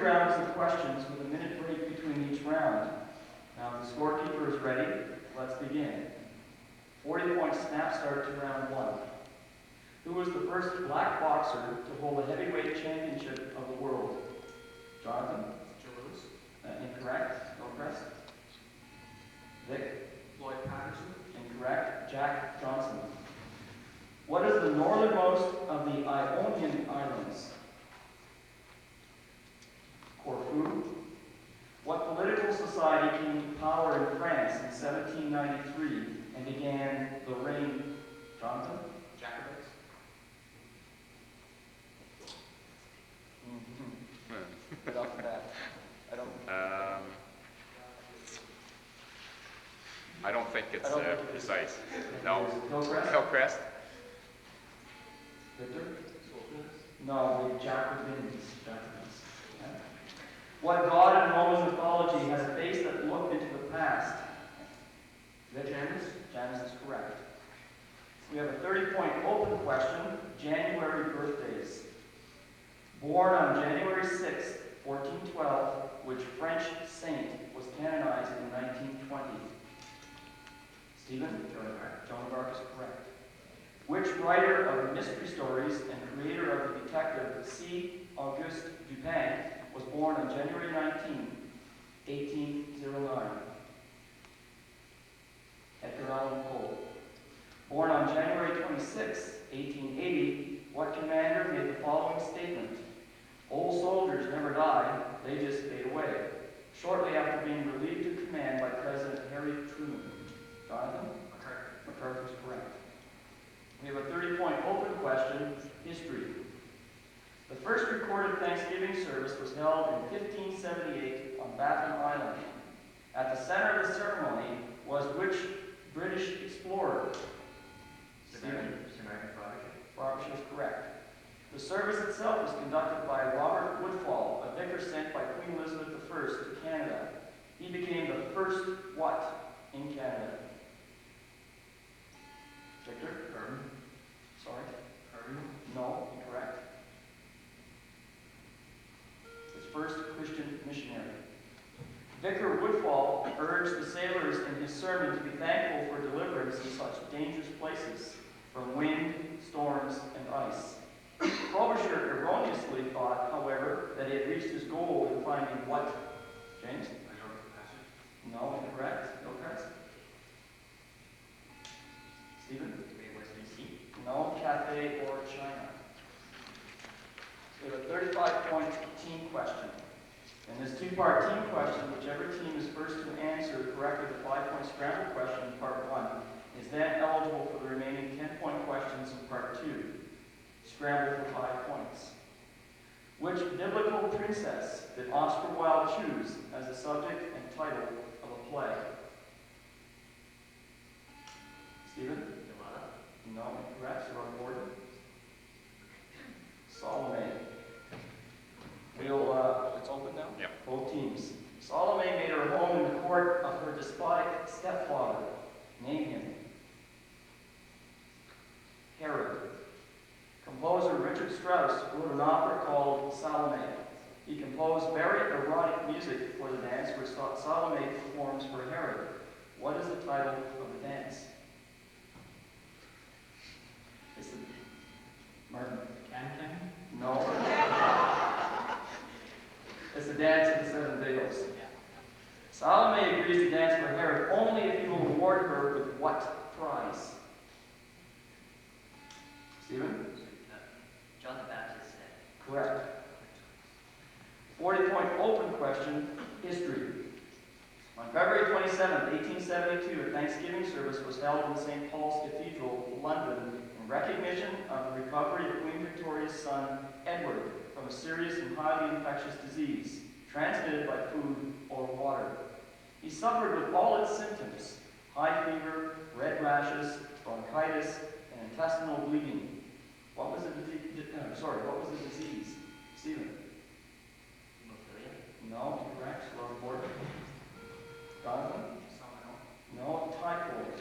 rounds of questions with a minute break between each round. Now, if the scorekeeper is ready, let's begin. 40-point snap start to round one. Who was the first black boxer to hold a heavyweight championship of the world? Jonathan? Joe Louis. Incorrect. Hillcrest. Vic? Floyd Patterson. Incorrect. Jack Johnson. What is the northernmost of the Ionian Islands? Corfu. What political society came to power in France in 1793 and began the reign? Jonathan? Jacobites. Right off the bat. I don't think it's precise. No. Hillcrest? Hillcrest? Victor? No, the Jacobins. What god in Roman mythology has a face that looked into the past? Janus? Janus is correct. We have a 30-point open question, January birthdays. Born on January 6, 1412, which French saint was canonized in 1920? Stephen? Joan of Arc is correct. Which writer of mystery stories and creator of the detective C. Auguste Dupin was born on January 19, 1809? Edgar Allan Poe. Born on January 26, 1880, what commander made the following statement? Old soldiers never die, they just fade away. Shortly after being relieved of command by President Harry Truman. Jonathan? MacArthur is correct. We have a 30-point open question, history. The first recorded Thanksgiving service was held in 1578 on Baffin Island. At the center of the ceremony was which British explorer? Sir Matthew Frobisher is correct. The service itself was conducted by Robert Woodfall, a vicar sent by Queen Elizabeth I to Canada. He became the first what in Canada? Victor? Cardinal. Sorry? Cardinal. No, incorrect. His first Christian missionary. Vicar Woodfall urged the sailors in his sermon to be thankful for deliverance in such dangerous places, from wind, storms, and ice. Frobisher erroneously thought, however, that he had reached his goal in finding what? James? No, incorrect. No correct. Stephen? West BC. No, Cathay or China. So we have a 35-point team question. In this two-part team question, whichever team is first to answer correctly the 5-point scramble question in part 1 is then eligible for the remaining 10-point questions in part 2. Scramble for 5 points. Which biblical princess did Oscar Wilde choose as the subject and title of a play? Stephen? No, incorrect. Robert Borden. Salome. It's open now? Yeah. Both teams. Salome made her home in the court of her despotic stepfather. Name him. Herod. Composer Richard Strauss wrote an opera called Salome. He composed very erotic music for the dance which Salome performs for Herod. What is the title of the dance? It's the Martin. Can? No. It's the dance of the seven veils. Salome agrees to dance for Herod only if he will reward her with what prize? Stephen? John the Baptist's head. Correct. 40-point open question, history. On February 27, 1872, a Thanksgiving service was held in St. Paul's Cathedral, London, in recognition of the recovery of Queen Victoria's son, Edward, from a serious and highly infectious disease, transmitted by food or water. He suffered with all its symptoms: high fever, red rashes, bronchitis, and intestinal bleeding. What was the disease? Stephen? Hemophilia. No, correct. Robert Borden. Jonathan? No, typhoid.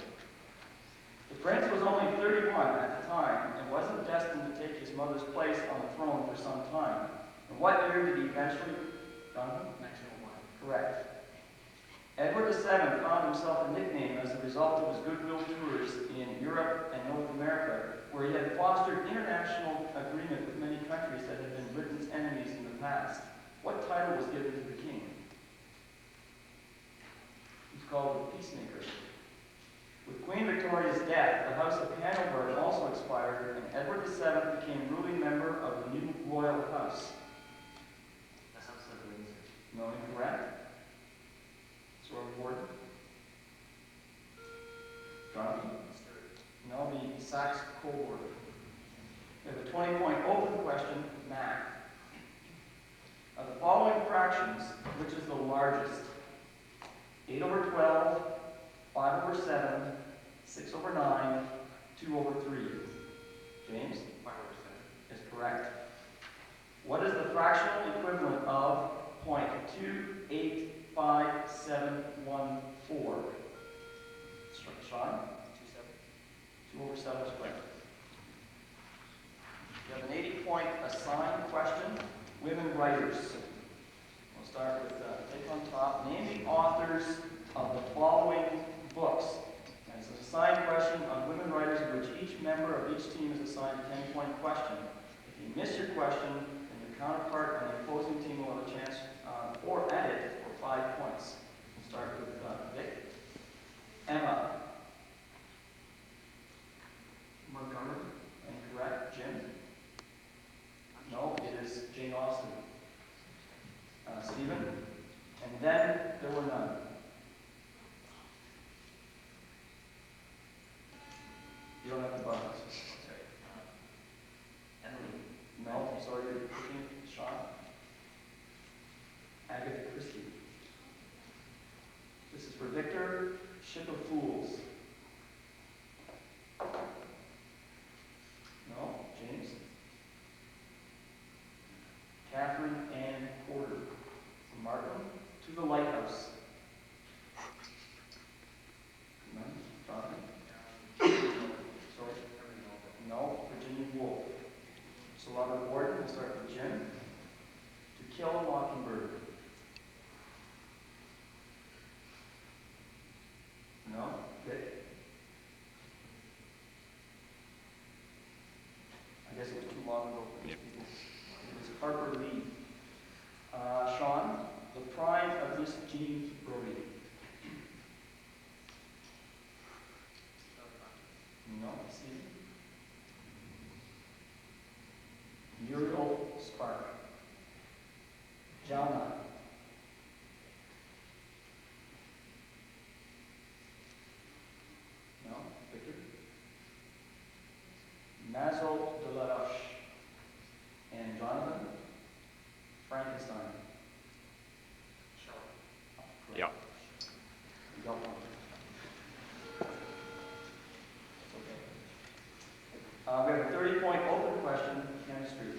The prince was only 31 at the time and wasn't destined to take his mother's place on the throne for some time. In what year did he eventually Jonathan? Maximum 1. Correct. Edward VII found himself a nickname as a result of his goodwill tours in Europe and North America, where he had fostered international agreement with many countries that had been Britain's enemies in the past. What title was given to the king? He's called the Peacemaker. With Queen Victoria's death, the House of Hanover also expired, and Edward VII became ruling member of the new royal house. That's House of Windsor. No, incorrect. So Robert Borden? Jonathan? No, the Saxe Coburg. We have a 20-point open question, math. Of the following fractions, which is the largest? 8 over 12, 5 over 7, 6 over 9, 2 over 3. James? 5 over Is correct. What is the fractional equivalent of 0.2857114? Sean? 2 over 7 is correct. You have an 80-point assigned question. Women writers. We'll start with take on top. Name the authors of the following books. And it's an assigned question on women writers in which each member of each team is assigned a 10-point question. If you miss your question, then your counterpart on the opposing team will have a chance or at it for 5 points. We'll start with Vic. Emma. Montgomery. Incorrect. Jim? No, it is Jane Austen. Stephen? And then there were none. You don't have the buttons. Sorry. Emily. No, I'm sorry, you're pushing Sean. Agatha Christie. This is for Victor. Ship of Fools. No, James. Catherine Ann Porter. Martin. To the Lighthouse. None. Jonathan. Sorry. No, Virginia Woolf. So Robert Borden, we'll start with Jim. To Kill a Mockingbird. No? Vic? I guess it was too long ago for these people. It was Harper Lee. Sean, The Pride of Miss Jean Brodie. No, Steve. Muriel Spark. Jalna. No, Victor. Mazel de la Roche. And Jonathan. Frankenstein. Yeah. You got one. Okay. We have a 30-point open question, chemistry.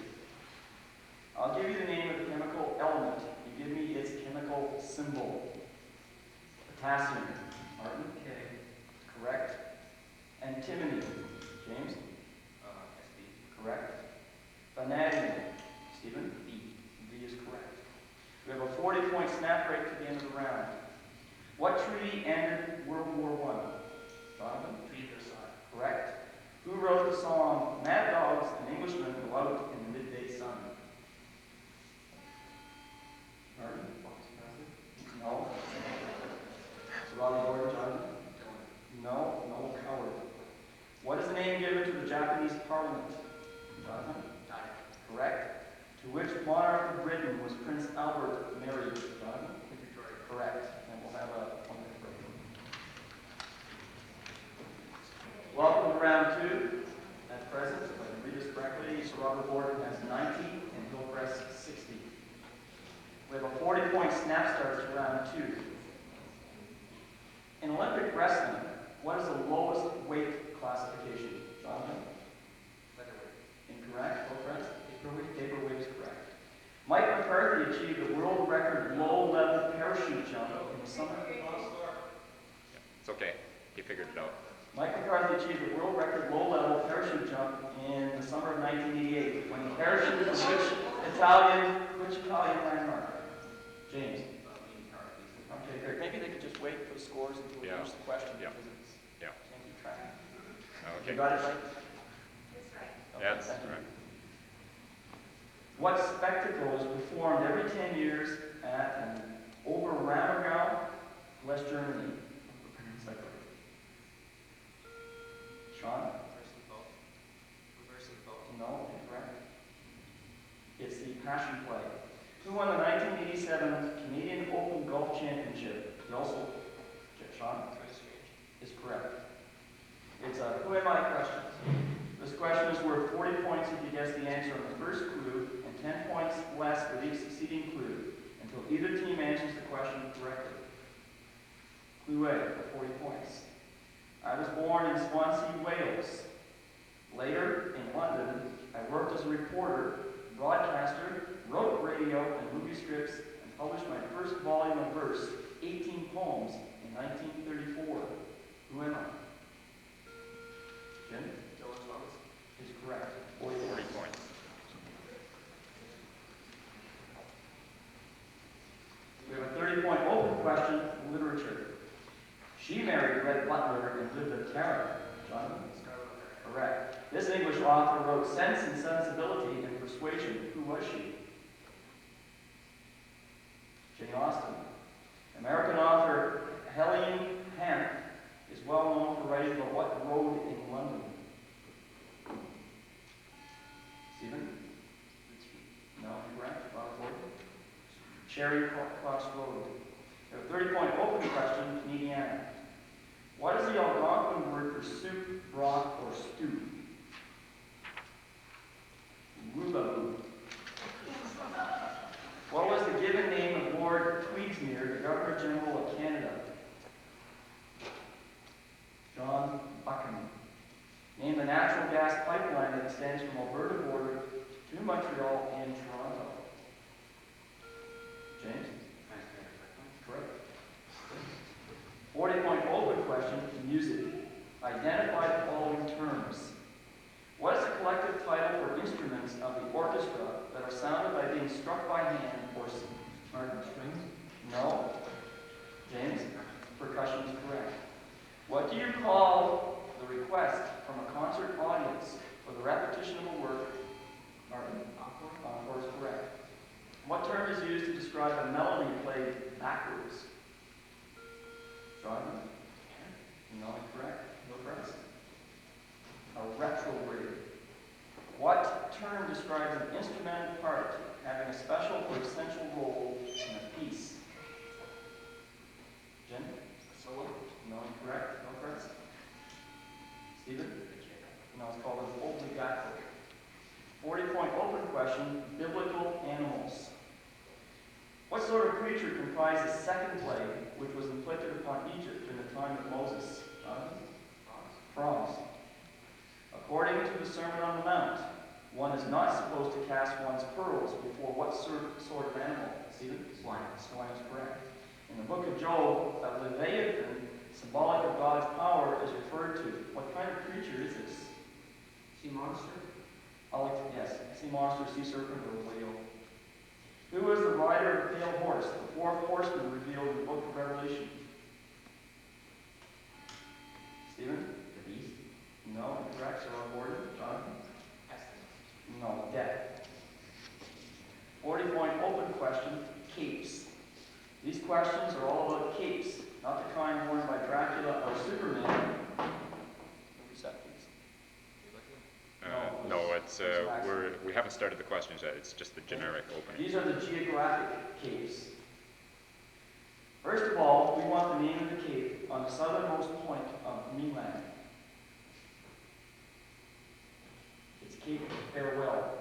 I'll give you the name of the chemical element. You give me its chemical symbol. Potassium. Martin? K. Correct. Antimony. James? SB. Correct. Vanadium. Stephen? B. B is correct. We have a 40-point snap break to the end of the round. What treaty ended World War I? Jonathan? Treaty of Versailles. Correct. Who wrote the song Mad Dogs and Englishmen Go Out in the Midday Sun? Martin? No. So Robert Borden, Jonathan? No. Noel Coward. What is the name given to the Japanese Parliament? Jonathan? Correct. To which monarch of Britain was Prince Albert married? Jonathan? Victoria. Correct. And we'll have a 1-minute break. Welcome to round 2. At present, if I can read this correctly, Sir Robert Borden has 90 and Hillcrest 60. We have a 40-point snap start to round 2. In Olympic wrestling, what is the lowest weight classification? Jonathan? Featherweight. Incorrect. Hillcrest? Paperweight is correct. Mike McCarthy achieved a world record low-level parachute jump in the summer. It's okay. He figured it out. Mike McCarthy achieved a world record low-level parachute jump in the summer of 1988 when he parachuted from which Italian landmark? James? Leaning tower, please. Okay, great. Maybe they could just wait for the scores until we Yeah. finish the question Yeah. because it's, Yeah. can't keep track. Okay. You got it right? Okay, That's thank you. right. What spectacle is performed every 10 years at and over Rammergau, West Germany? Sean? Reversing boat. Reversing boat. No, incorrect. It's the Passion Play. Who won the 1987 Canadian Open Golf Championship? He also, Sean, is correct. It's a who am I question. This question is worth 40 points if you guess the answer on the first clue, and 10 points less for each succeeding clue, until either team answers the question correctly. Clue A for 40 points. I was born in Swansea, Wales. Later, in London, I worked as a reporter, broadcaster, wrote radio and movie scripts, and published my first volume of verse, 18 poems, in 1934. Who am I? Jim? George Thomas. Is correct. 40 40 points. points. We have a 30-point open question, literature. She married Red Butler and lived in Tara. Jonathan? Correct. This English author wrote Sense and Sensibility and Persuasion. Who was she? Jane Austen. American author Helene Hanff is well known for writing about what road in London? Stephen? No, correct. Robert Borden. Charing Cross Road. We have a 30-point open question, Canadiana. What is the Algonquin word for soup, broth, or stew? Rhubarb. What was the given name of Lord Queensmere, the Governor General of Canada? John Buchan. Name the natural gas pipeline that extends from Alberta border to Montreal and Toronto. James? Correct. 40-point open question, music. Identify the following terms. What is the collective title for instruments of the orchestra that are sounded by being struck by hand or strings? No. James? Percussion is correct. What do you call the request from a concert audience for the repetition of a work? Martin? Encore is correct. What term is used to describe a melody played backwards? Jonathan? No, incorrect. No press. A retrograde. What term describes an instrumental part having a special or essential role in a piece? Jim? Solo. No, incorrect. No press. Stephen? No, it's called an obligato. 40-point open question, biblical animals. What sort of creature comprised the second plague which was inflicted upon Egypt in the time of Moses? Jonathan? Frogs. According to the Sermon on the Mount, one is not supposed to cast one's pearls before what sort of animal? Stephen? Swine. Swine is correct. In the book of Job, a Leviathan, symbolic of God's power, is referred to. What kind of creature is this? Sea monster. Yes, sea monster, sea serpent, or whale. Who is the rider of the pale horse, the fourth horseman revealed in the book of Revelation? Stephen? The beast. No, incorrect. So on board. Jonathan? Pestilence. No, death. 40-point open question, capes. These questions are all about capes, not the kind worn by Dracula or Superman. Reset, please. No, it's we haven't started the questions yet. It's just the generic opening. These are the geographic capes. First of all, we want the name of the cape on the southernmost point of mainland. It's Cape Farewell.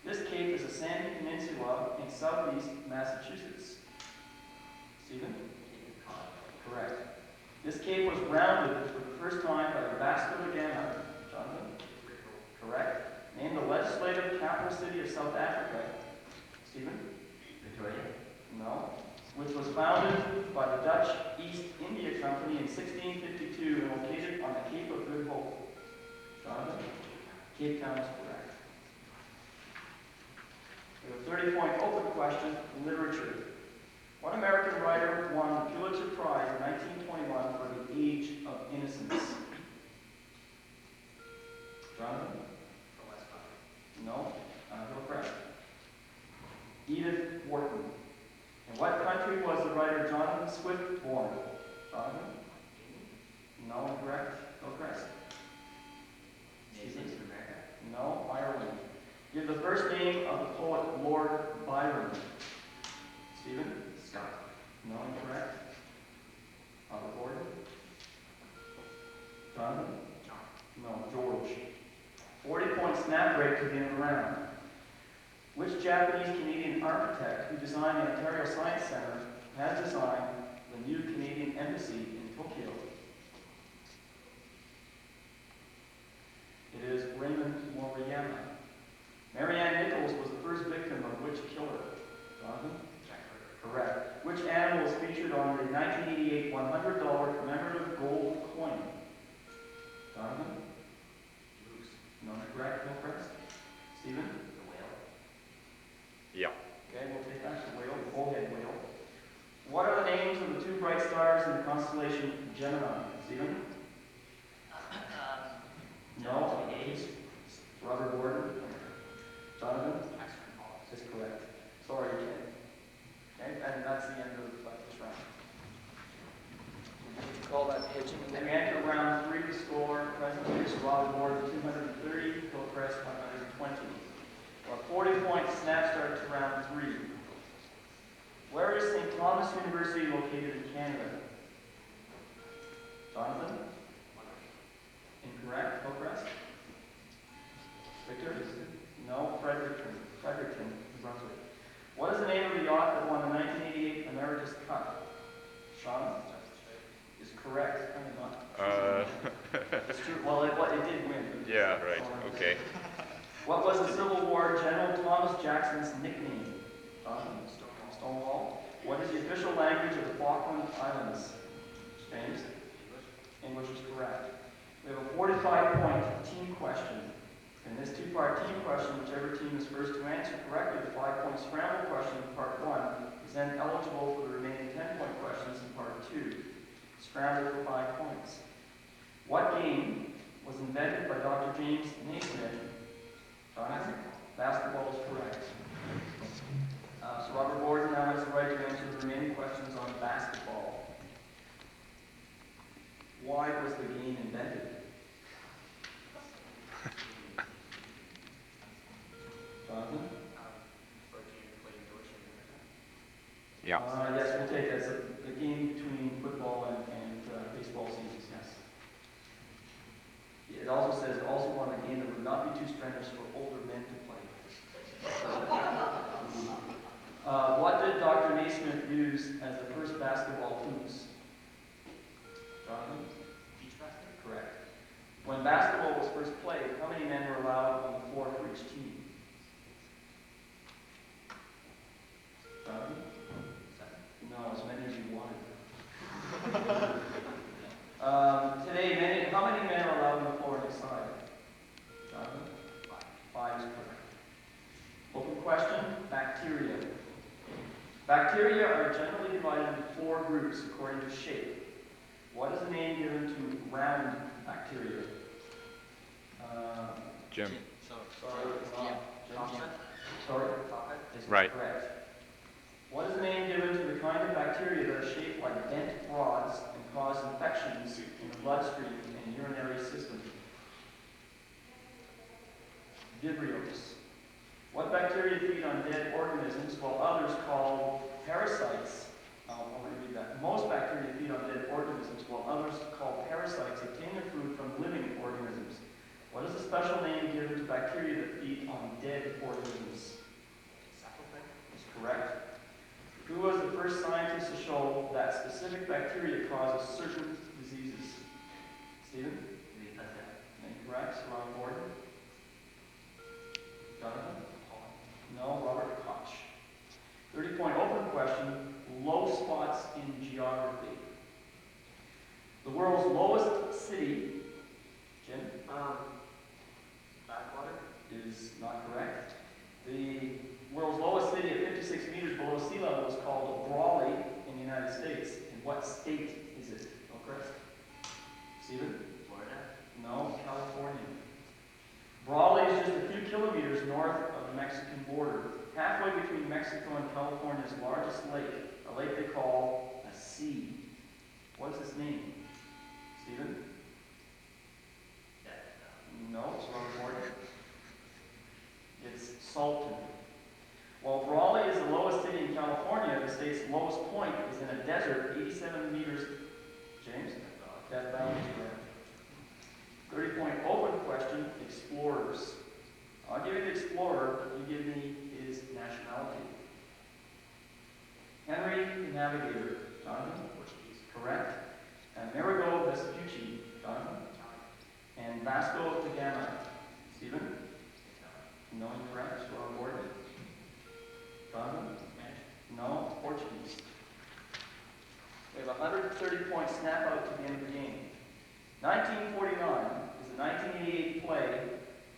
This cape is a sandy peninsula in southeast Massachusetts. Stephen? Correct. This cape was rounded for the first time by Vasco da Gama. Jonathan? Correct. Name the legislative capital city of South Africa. Stephen? Victoria. No. Which was founded by the Dutch East India Company in 1652 and located on the Cape of Good Hope. Jonathan? Cape Town is correct. We have a 30-point open question, literature. What American writer won the Pulitzer Prize in 1921 for The Age of Innocence? Jonathan? From West Country. No. Hillcrest. Edith Wharton. In what country was the writer Jonathan Swift born? Jonathan? No, incorrect. Hillcrest. States of America. No, Ireland. Give the first name of the poet Lord Byron. Stephen? Scott. No, incorrect. Robert Borden? Jonathan? John. No, George. 40-point snap break to the end of the round. Which Japanese-Canadian architect who designed the Ontario Science Centre has designed the new Canadian Embassy in Tokyo? It is Raymond Moriyama. Marianne Nichols was the first victim of which killer? Jonathan? Jack Ripper. Correct. Which animal is featured on the 1988 $100 commemorative gold coin? Jonathan? Moose. No, correct. Hillcrest? Stephen? The whale. Yeah. Okay, we'll take that. The whale, the bullhead whale. What are the names of the two bright stars in the constellation Gemini? Stephen? No. A's. Robert Borden? Jonathan? Axford Falls. Is correct. Sorry, Ken. Okay, and that's the end of this round. Call that pitching. We enter round 3 to score. Presently, is Robert Borden 230, Hillcrest 120. A 40-point snap start to round 3. Where is St. Thomas University located in Canada? Jonathan? Incorrect. Hillcrest? Victor? No. Fredericton, New Brunswick. What is the name of the yacht that won the 1988 Emeritus Cup? Sean? Is correct. I mean, not. It's true. Well, it did win. Yeah, right. Okay. What was the Civil War General Thomas Jackson's nickname? Stonewall. What is the official language of the Falkland Islands? James? English is correct. We have a 45-point team question. In this two-part team question, whichever team is first to answer correctly the 5-point scramble question in part 1 is then eligible for the remaining 10-point questions in part 2. Scramble for 5 points. What game was invented by Dr. James Naismith? Jonathan? Basketball is correct. So Robert Borden now has the right to answer the remaining questions on basketball. Why was the game invented? Jonathan? For a game played in North America. Yeah. Yes, we'll take that. It's a game between football and baseball seasons, yes. It also says it also won a game that would not be too strenuous for older men to play. What did Dr. Naismith use as the first basketball hoops? Jonathan? Beach basket. Correct. When basketball was first played, how many men were allowed on the floor for each team? Jonathan? 7. No, as many as you wanted. Today, how many men are allowed on the floor next side? Jonathan? 5 is correct. Open question, bacteria. Bacteria are generally divided into 4 groups according to shape. What is the name given to round bacteria? Jim. Sorry, Yeah. Jim. Sorry? Is Right. correct. What is the name given to the kind of bacteria that are shaped like bent rods and cause infections in the bloodstream and urinary system? Vibrios. What bacteria feed on dead organisms while others called parasites? I'll reread that. Most bacteria feed on dead organisms while others called parasites obtain their food from living organisms. What is the special name given to bacteria that feed on dead organisms? Is correct. Who was the first scientist to show that specific bacteria causes certain diseases? Stephen? Incorrect. Ron Borden? Jonathan? No. Robert Koch. 30-point open question, low spots in geography. The world's lowest city, Jim? Backwater. Is not correct. The world's lowest city at 56 meters below sea level is called Brawley in the United States. In what state is it? Hillcrest? Stephen? Florida. No, California. Brawley is just a few kilometers north of the Mexican border, halfway between Mexico and California's largest lake, a lake they call a sea. What is its name? Stephen? No, it's Robert Borden. It's Salton. While Brawley is the lowest city in California, the state's lowest point is in a desert 87 meters. James? Death Valley is correct. 30-point open question, explorers. I'll give you the explorer, you give me his nationality. Henry the Navigator. Jonathan? Portuguese. Correct. Amerigo Vespucci. Jonathan? And Vasco da Gama. Stephen? No, incorrect. So on board. Jonathan? No, Portuguese. We have a 130-point snap out to the end of the game. 1949 is the 1988 play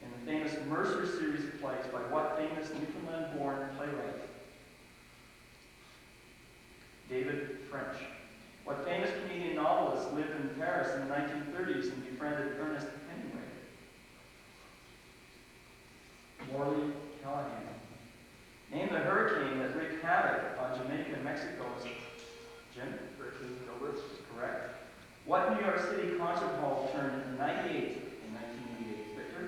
in the famous Mercer series of plays by what famous Newfoundland-born playwright? David French. What famous Canadian novelist lived in Paris in the 1930s and befriended Ernest Hemingway? Morley Callahan. Name the hurricane that wreaked havoc on Jamaica and Mexico. Jim? Hurricane Gilbert. Correct. What New York City concert hall turned 98 in 1988? Victor?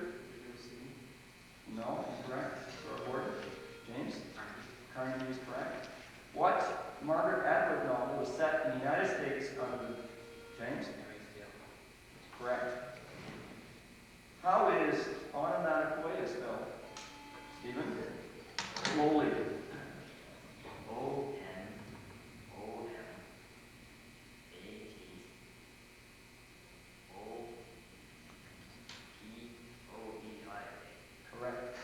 No, incorrect. Gordon? James? Carnegie is correct. What Margaret Atwood novel was set in the United States under James? Correct. How is onomatopoeia spelled? Stephen? Slowly. Correct.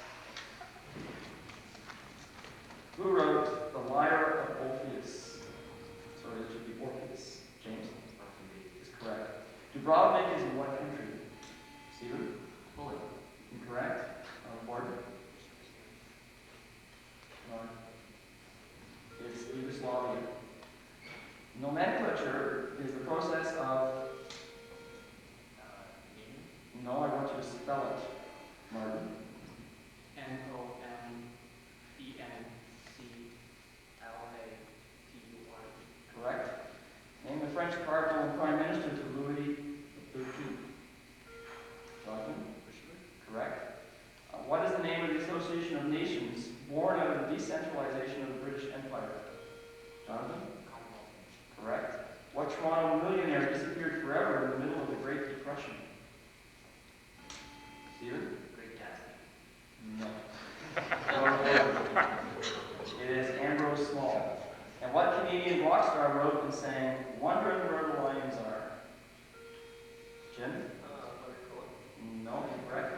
Who wrote The Lyre of Orpheus? Sorry, it should be Orpheus. James? Is correct. Dubrovnik is in what country? Stephen? Poland. Incorrect. Board? It's Yugoslavia. Nomenclature is the process of... No, I want you to spell it. Martin? Nomenclature. Correct. Name the French Cardinal and Prime Minister to Louis XIII. Jonathan? Correct. What is the name of the Association of Nations born out of the decentralization of the British Empire? Jonathan? Correct. What Toronto millionaire disappeared forever in the middle of the Great Depression? Stephen? Great Gatsby. No. It is Ambrose Small. And what Canadian rock star wrote and sang "Wondering Where the Lions Are"? Jim? No, incorrect.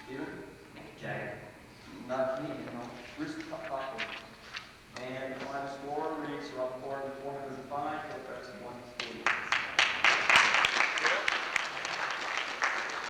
Stephen? Jagger. Not me, no. Bruce Coughlin.